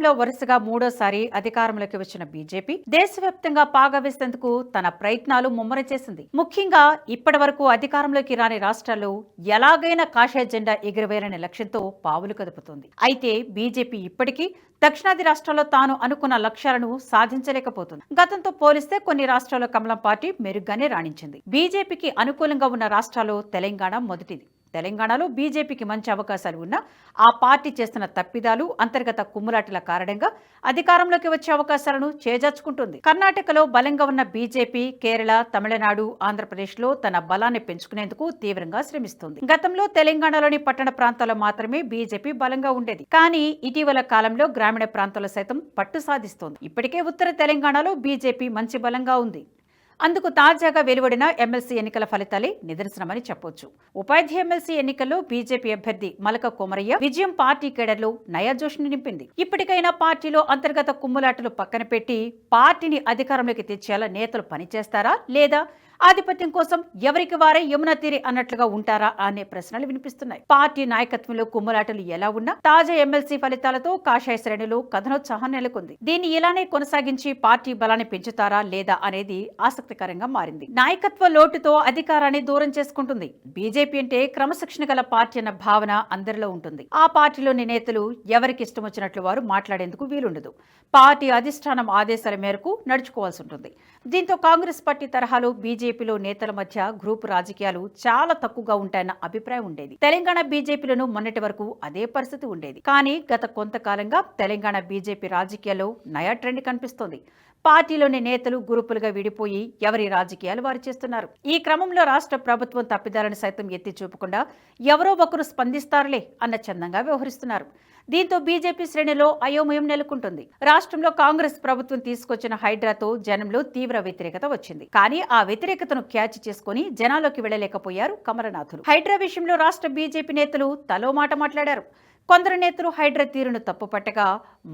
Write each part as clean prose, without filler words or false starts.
రాష్ట్రంలో వరుసగా మూడోసారి అధికారంలోకి వచ్చిన బీజేపీ దేశవ్యాప్తంగా పాగా వేసేందుకు తన ప్రయత్నాలు ముమ్మరం చేసింది. ముఖ్యంగా ఇప్పటి వరకు అధికారంలోకి రాని రాష్ట్రాల్లో ఎలాగైనా కాషాయ జెండా ఎగురవేయాలనే లక్ష్యంతో పావులు కదుపుతోంది. అయితే బీజేపీ ఇప్పటికీ దక్షిణాది రాష్ట్రాల్లో తాను అనుకున్న లక్ష్యాలను సాధించలేకపోతుంది. గతంతో పోలిస్తే కొన్ని రాష్ట్రాల్లో కమలం పార్టీ మెరుగ్గానే రాణించింది. బీజేపీకి అనుకూలంగా ఉన్న రాష్ట్రాల్లో తెలంగాణ మొదటిది. తెలంగాణలో బీజేపీకి మంచి అవకాశాలు ఉన్నా ఆ పార్టీ చేస్తున్న తప్పిదాలు, అంతర్గత కుమ్ములాటల కారణంగా అధికారంలోకి వచ్చే అవకాశాలను చేజార్చుకుంటుంది. కర్ణాటకలో బలంగా ఉన్న బీజేపీ కేరళ, తమిళనాడు, ఆంధ్రప్రదేశ్లో తన బలాన్ని పెంచుకునేందుకు తీవ్రంగా శ్రమిస్తుంది. గతంలో తెలంగాణలోని పట్టణ ప్రాంతాల్లో మాత్రమే బీజేపీ బలంగా ఉండేది. కానీ ఇటీవల కాలంలో గ్రామీణ ప్రాంతాల్లో సైతం పట్టు సాధిస్తోంది. ఇప్పటికే ఉత్తర తెలంగాణలో బీజేపీ మంచి బలంగా ఉంది. అందుకు తాజాగా వెలువడిన ఎమ్మెల్సీ ఎన్నికల ఫలితాలే నిదర్శనమని చెప్పొచ్చు. ఉపాధ్యాయ ఎమ్మెల్సీ ఎన్నికల్లో బీజేపీ అభ్యర్థి మలక కొమరయ్య విజయం పార్టీ కేడర్లో నయా జోష్ను నింపింది. ఇప్పటికైనా పార్టీలో అంతర్గత కుమ్ములాటలు పక్కన పెట్టి పార్టీని అధికారంలోకి తెచ్చేలా నేతలు పనిచేస్తారా, లేదా ఆధిపత్యం కోసం ఎవరికి వారే యమున తీరి అన్నట్లుగా ఉంటారా అనే ప్రశ్నలు వినిపిస్తున్నాయి. పార్టీ నాయకత్వంలో కుమ్ములాటలు ఎలా ఉన్నా తాజా ఎమ్మెల్సీ ఫలితాలతో కాషాయ శ్రేణిలో కథనోత్సాహం నెలకొంది. దీన్ని ఇలానే కొనసాగించి పార్టీ బలాన్ని పెంచుతారా లేదా అనేది ఆసక్తికరంగా మారింది. నాయకత్వ లోటుతో అధికారాన్ని దూరం చేసుకుంటుంది. బీజేపీ అంటే క్రమశిక్షణ గల పార్టీ అన్న భావన అందరిలో ఉంటుంది. ఆ పార్టీలోని నేతలు ఎవరికి ఇష్టం వచ్చినట్లు వారు మాట్లాడేందుకు వీలుండదు. పార్టీ అధిష్టానం ఆదేశాల మేరకు నడుచుకోవాల్సి ఉంటుంది. దీంతో కాంగ్రెస్ పార్టీ తరహాలో బీజేపీలో నేతల మధ్య గ్రూపు రాజకీయాలు చాలా తక్కువగా ఉంటాయన్న అభిప్రాయం ఉండేది. తెలంగాణ బీజేపీలోనూ మొన్నటి వరకు అదే పరిస్థితి ఉండేది. కానీ గత కొంతకాలంగా తెలంగాణ బీజేపీ రాజకీయాల్లో నయా ట్రెండ్ కనిపిస్తోంది. పార్టీలోని నేతలు గ్రూపులుగా విడిపోయి ఎవరి రాజకీయాలు వారు చేస్తున్నారు. ఈ క్రమంలో రాష్ట్ర ప్రభుత్వం తప్పిదాలను సైతం ఎత్తి చూపకుండా ఎవరో ఒకరు స్పందిస్తారులే అన్న చందంగా వ్యవహరిస్తున్నారు. దీంతో బీజేపీ శ్రేణిలో అయోమయం నెలకొంటుంది. రాష్ట్రంలో కాంగ్రెస్ ప్రభుత్వం తీసుకొచ్చిన హైడ్రాతో జనంలో తీవ్ర వ్యతిరేకత వచ్చింది. కానీ ఆ వ్యతిరేకతను క్యాచ్ చేసుకుని జనాల్లోకి వెళ్లలేకపోయారు కమలనాథులు. హైడ్రా విషయంలో రాష్ట్ర బీజేపీ నేతలు తలో మాట మాట్లాడారు. కొందరు నేతలు హైడ్రా తీరును తప్పుపట్టగా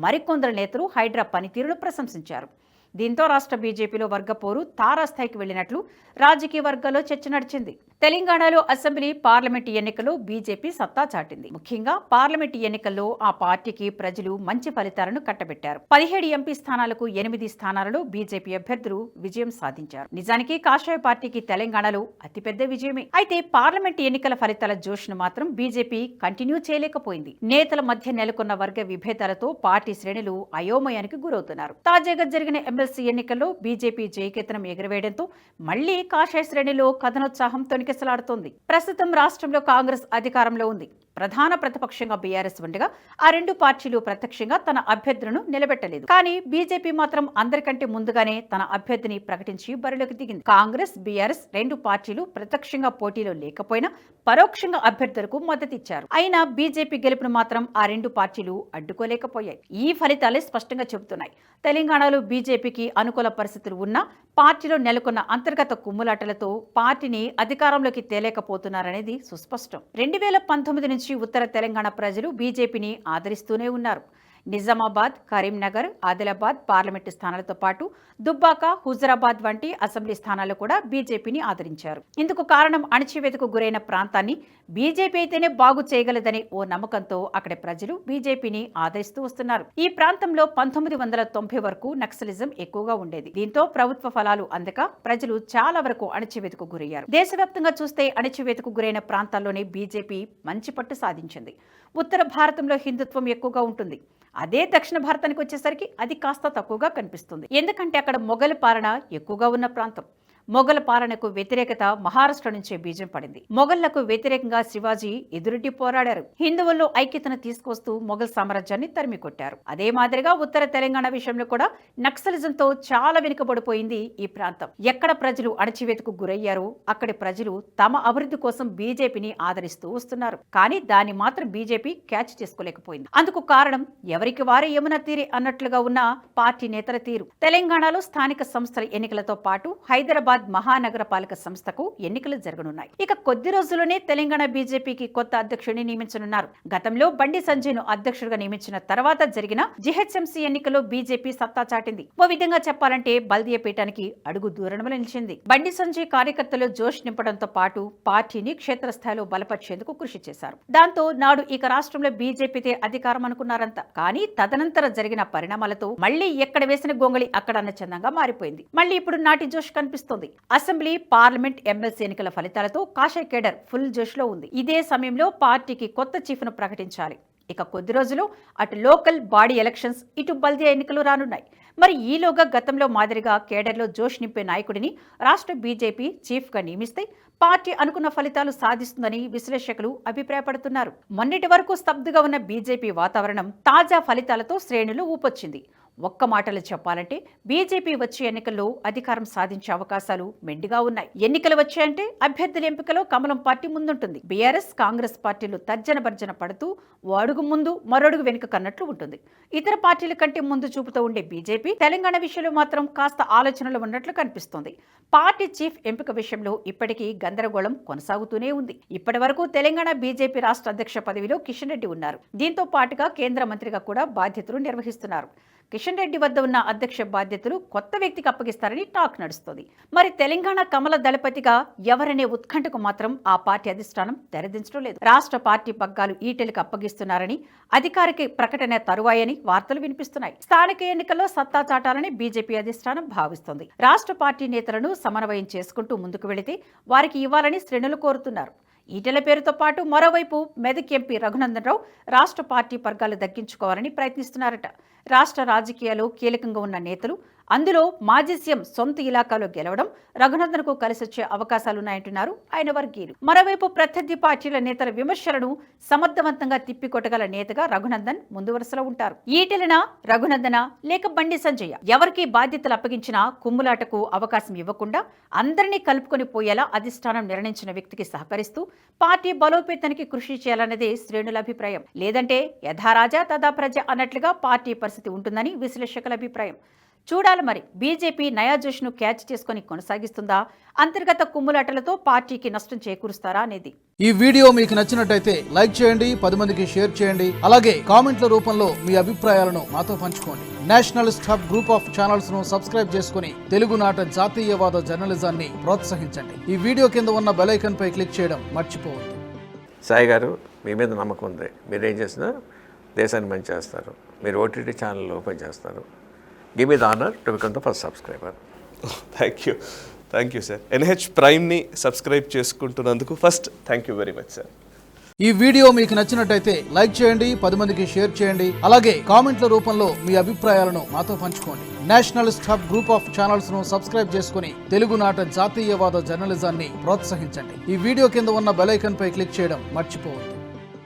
మరికొందరు నేతలు హైడ్రా పనితీరును ప్రశంసించారు. దీంతో రాష్ట్ర బీజేపీలో వర్గపోరు తారాస్థాయికి వెళ్లినట్లు రాజకీయ వర్గాల్లో చర్చ నడిచింది. తెలంగాణలో అసెంబ్లీ, పార్లమెంటు ఎన్నికల్లో బీజేపీ సత్తా చాటింది. ముఖ్యంగా పార్లమెంటు ఎన్నికల్లో ఆ పార్టీకి ప్రజలు మంచి ఫలితాలను కట్టబెట్టారు. 17 ఎంపీ స్థానాలకు 8 స్థానాలలో బీజేపీ అభ్యర్థులు విజయం సాధించారు. నిజానికి కాషాయ పార్టీకి తెలంగాణలో అతిపెద్ద విజయమే. అయితే పార్లమెంటు ఎన్నికల ఫలితాల జోష్ను మాత్రం బీజేపీ కంటిన్యూ చేయలేకపోయింది. నేతల మధ్య నెలకొన్న వర్గ విభేదాలతో పార్టీ శ్రేణులు అయోమయానికి గురవుతున్నారు. తాజాగా జరిగిన ఎమ్మెల్సీ ఎన్నికల్లో బీజేపీ జయకేతనం ఎగురవేయడంతో మళ్లీ కాషాయ శ్రేణిలో కథనోత్సాహం తొణికిసలాడుతోంది. ప్రస్తుతం రాష్ట్రంలో కాంగ్రెస్ అధికారంలో ఉంది. ప్రధాన ప్రతిపక్షంగా బీఆర్ఎస్ ఉండగా ఆ రెండు పార్టీలు ప్రత్యక్షంగా తన అభ్యర్థులను నిలబెట్టలేదు. కానీ బీజేపీ మాత్రం అందరికంటే ముందుగానే తన అభ్యర్థిని ప్రకటించి బరిలోకి దిగింది. కాంగ్రెస్, బీఆర్ఎస్ రెండు పార్టీలు ప్రత్యక్షంగా పోటీలో లేకపోయినా పరోక్షంగా అభ్యర్థులకు మద్దతిచ్చారు. అయినా బీజేపీ గెలుపును మాత్రం ఆ రెండు పార్టీలు అడ్డుకోలేకపోయాయి. ఈ ఫలితాలే స్పష్టంగా చెబుతున్నాయి. తెలంగాణలో బీజేపీకి అనుకూల పరిస్థితులు ఉన్నా పార్టీలో నెలకొన్న అంతర్గత కుమ్ములాటలతో పార్టీని అధికారంలోకి తేలేకపోతున్నారనేది సుస్పష్టం. 2019 నుంచి ఉత్తర తెలంగాణ ప్రజలు బీజేపీని ఆదరిస్తూనే ఉన్నారు. నిజామాబాద్, కరీంనగర్, ఆదిలాబాద్ పార్లమెంటు స్థానాలతో పాటు దుబ్బాక, హుజరాబాద్ వంటి అసెంబ్లీ స్థానాల్లో కూడా బీజేపీని ఆదరించారు. ఇందుకు కారణం అణచివేతకు గురైన ప్రాంతాన్ని బీజేపీ అయితేనే బాగు చేయగలదనే ఓ నమ్మకంతో అక్కడి ప్రజలు బీజేపీని ఆదరిస్తూ వస్తున్నారు. ఈ ప్రాంతంలో 1990 వరకు నక్సలిజం ఎక్కువగా ఉండేది. దీంతో ప్రభుత్వ ఫలాలు అందక ప్రజలు చాలా వరకు అణచివేతకు గురయ్యారు. దేశవ్యాప్తంగా చూస్తే అణచివేతకు గురైన ప్రాంతాల్లోనే బీజేపీ మంచి పట్టు సాధించింది. ఉత్తర భారతంలో హిందుత్వం ఎక్కువగా ఉంటుంది. అదే దక్షిణ భారతానికి వచ్చేసరికి అది కాస్త తక్కువగా కనిపిస్తుంది. ఎందుకంటే అక్కడ మొఘల్ పాలన ఎక్కువగా ఉన్న ప్రాంతం. మొఘల్ పాలనకు వ్యతిరేకత మహారాష్ట్ర నుంచే బీజం పడింది. మొఘళ్లకు వ్యతిరేకంగా శివాజీ ఎదురెడ్డి పోరాడారు. హిందువుల్లో ఐక్యతను తీసుకొస్తూ మొఘల్ సామ్రాజ్యాన్ని తరిమి కొట్టారు. అదే మాదిరిగా ఉత్తర తెలంగాణ విషయంలో కూడా నక్సలిజంతో చాలా వెనుకబడిపోయింది ఈ ప్రాంతం. ఎక్కడ ప్రజలు అణచివేతకు గురయ్యారో అక్కడి ప్రజలు తమ అభివృద్ధి కోసం బీజేపీని ఆదరిస్తూ వస్తున్నారు. కానీ దాన్ని మాత్రం బీజేపీ క్యాచ్ చేసుకోలేకపోయింది. అందుకు కారణం ఎవరికి వారే యమున తీరి అన్నట్లుగా ఉన్న పార్టీ నేతల తీరు. తెలంగాణలో స్థానిక సంస్థల ఎన్నికలతో పాటు హైదరాబాద్ హైదరాబాద్ మహానగరపాలక సంస్థకు ఎన్నికలు జరగనున్నాయి. ఇక కొద్ది రోజుల్లోనే తెలంగాణ బీజేపీకి కొత్త అధ్యక్షుడిని నియమించనున్నారు. గతంలో బండి సంజయ్ను అధ్యక్షుడిగా నియమించిన తర్వాత జరిగిన జీహెచ్ఎంసీ ఎన్నికల్లో బీజేపీ సత్తా చాటింది. ఓ విధంగా చెప్పాలంటే బల్దియా పీఠానికి అడుగు దూరంలో నిలిచింది. బండి సంజయ్ కార్యకర్తలు జోష్ నింపడంతో పాటు పార్టీని క్షేత్రస్థాయిలో బలపరిచేందుకు కృషి చేశారు. దాంతో నాడు ఇక రాష్ట్రంలో బీజేపీతే అధికారం అనుకున్నారంతా. కానీ తదనంతరం జరిగిన పరిణామాలతో మళ్లీ ఎక్కడ వేసిన గొంగళి అక్కడ అన్న చందంగా మారిపోయింది. మళ్లీ ఇప్పుడు నాటి జోష్ కనిపిస్తోంది. అసెంబ్లీ, పార్లమెంట్, ఎమ్మెల్సీ ఎన్నికల ఫలితాలతో కాషాయ కేడర్ ఫుల్ జోష్ లో ఉంది. ఇదే సమయంలో పార్టీకి కొత్త చీఫ్ ను ప్రకటించాలి. ఇక కొద్ది రోజులు అటు లోకల్ బాడీ ఎలక్షన్స్, ఇటు బల్దియా ఎన్నికలు రానున్నాయి. మరి ఈలోగా గతంలో మాదిరిగా కేడర్లో జోష్ నింపే నాయకుడిని రాష్ట్ర బీజేపీ చీఫ్ గా నియమిస్తే పార్టీ అనుకున్న ఫలితాలు సాధిస్తుందని విశ్లేషకులు అభిప్రాయపడుతున్నారు. మొన్నటి వరకు స్తబ్దుగా ఉన్న బీజేపీ వాతావరణం తాజా ఫలితాలతో శ్రేణులు ఊపొచ్చింది. ఒక్క మాటలు చెప్పాలంటే బీజేపీ వచ్చే ఎన్నికల్లో అధికారం సాధించే అవకాశాలు మెండుగా ఉన్నాయి. ఎన్నికలు వచ్చాయంటే అభ్యర్థుల ఎంపికలో కమలం పార్టీ ముందుంటుంది. బీఆర్ఎస్, కాంగ్రెస్ పార్టీలు తర్జన భర్జన పడుతూ ఓ అడుగు ముందు మరొడుగు వెనుక కన్నట్లు ఉంటుంది. ఇతర పార్టీల కంటే ముందు చూపుతూ ఉండే బీజేపీ తెలంగాణ విషయంలో మాత్రం కాస్త ఆలోచనలు ఉన్నట్లు కనిపిస్తోంది. పార్టీ చీఫ్ ఎంపిక విషయంలో ఇప్పటికీ గందరగోళం కొనసాగుతూనే ఉంది. ఇప్పటి వరకు తెలంగాణ బీజేపీ రాష్ట్ర అధ్యక్ష పదవిలో కిషన్ రెడ్డి ఉన్నారు. దీంతో పాటుగా కేంద్ర మంత్రిగా కూడా బాధ్యతలు నిర్వహిస్తున్నారు. కిషన్ రెడ్డి వద్ద ఉన్న అధ్యక్ష బాధ్యతలు కొత్త వ్యక్తికి అప్పగిస్తారని టాక్ నడుస్తోంది. మరి తెలంగాణ కమల దళపతిగా ఎవరనే ఉత్కంఠకు మాత్రం ఆ పార్టీ అధిష్టానం తెరదించడం లేదు. రాష్ట్ర పార్టీ పగ్గాలు ఈటెలకు అప్పగిస్తున్నారని అధికారిక ప్రకటన తరువాయని వార్తలు వినిపిస్తున్నాయి. స్థానిక ఎన్నికల్లో సత్తా చాటాలని బీజేపీ అధిష్టానం భావిస్తోంది. రాష్ట్ర పార్టీ నేతలను సమన్వయం చేసుకుంటూ ముందుకు వెళితే వారికి ఇవ్వాలని శ్రేణులు కోరుతున్నారు. ఈటెల పేరుతో పాటు మరోవైపు మెదక్ ఎంపీ రఘునందన్ రావు రాష్ట్ర పార్టీ వర్గాలు దక్కించుకోవాలని ప్రయత్నిస్తున్నారట. రాష్ట్ర రాజకీయాల్లో కీలకంగా ఉన్న నేతలు, అందులో మాజీ సీఎం సొంత ఇలాకాలో గెలవడం రఘునందన్ కు కలిసొచ్చే అవకాశాలున్నాయంటున్నారు ఆయన వర్గీయులు. మరోవైపు ప్రత్యర్థి పార్టీల నేతల విమర్శలను సమర్థవంతంగా తిప్పికొట్టగల నేతగా రఘునందన్ ముందు వరుసలో ఉంటారు. ఈటెలనా, రఘునందన లేక బండి సంజయ్ ఎవరికి బాధ్యతలు అప్పగించినా కుమ్ములాటకు అవకాశం ఇవ్వకుండా అందరినీ కలుపుకొని పోయేలా అధిష్టానం నిర్ణయించిన వ్యక్తికి సహకరిస్తూ పార్టీ బలోపేతానికి కృషి చేయాలన్నదే శ్రేణుల అభిప్రాయం. లేదంటే యథారాజా తదా ప్రజ అన్నట్లుగా పార్టీ పరిస్థితి ఉంటుందని విశ్లేషకుల అభిప్రాయం. చూడాలి మరి బీజేపీ నయా జోష్ను క్యాచ్ చేసుకుని కొనసాగిస్తుందా, అంతర్గత కుమ్ములాటలతో పార్టీకి నష్టం చేకూరుస్తారా అనేది. ఈ వీడియో మీకు నచ్చినట్టయితే లైక్ చేయండి, 10 మందికి షేర్ చేయండి. అలాగే కామెంట్ల రూపంలో మీ అభిప్రాయాలను మాతో పంచుకోండి. Nationalist hub group of channels ను సబ్స్క్రైబ్ చేసుకుని తెలుగునాట జాతీయవాద జర్నలిజాన్ని ప్రోత్సహించండి. ఈ వీడియో కింద ఉన్న బెల్ ఐకాన్ పై క్లిక్ చేయడం మర్చిపోవద్దు. సాయి గారు, మీ మీద నమ్మకం ఉంది. మీరు ఏం చేసినా దేశాన్ని మంచి చేస్తారు. మీరు ఓటీటీ ఛానల్ ఓపెన్ చేస్తారు. Give me the honour to become the first subscriber. Thank you sir. NH ప్రైమ్ని సబ్స్క్రైబ్ చేసుకుంటున్నందుకు first thank you very much sir. ఈ వీడియో మీకు నచ్చినట్టయితే లైక్ చేయండి, 10 మందికి షేర్ చేయండి. అలాగే కామెంట్ల రూపంలో మీ అభిప్రాయాలను మాతో పంచుకోండి. Nationalist hub group of channels ను సబ్స్క్రైబ్ చేసుకుని తెలుగునాట జాతీయవాద జర్నలిజాన్ని ప్రోత్సహించండి. ఈ వీడియో కింద ఉన్న బెల్ ఐకాన్ పై క్లిక్ చేయడం మర్చిపోవద్దు.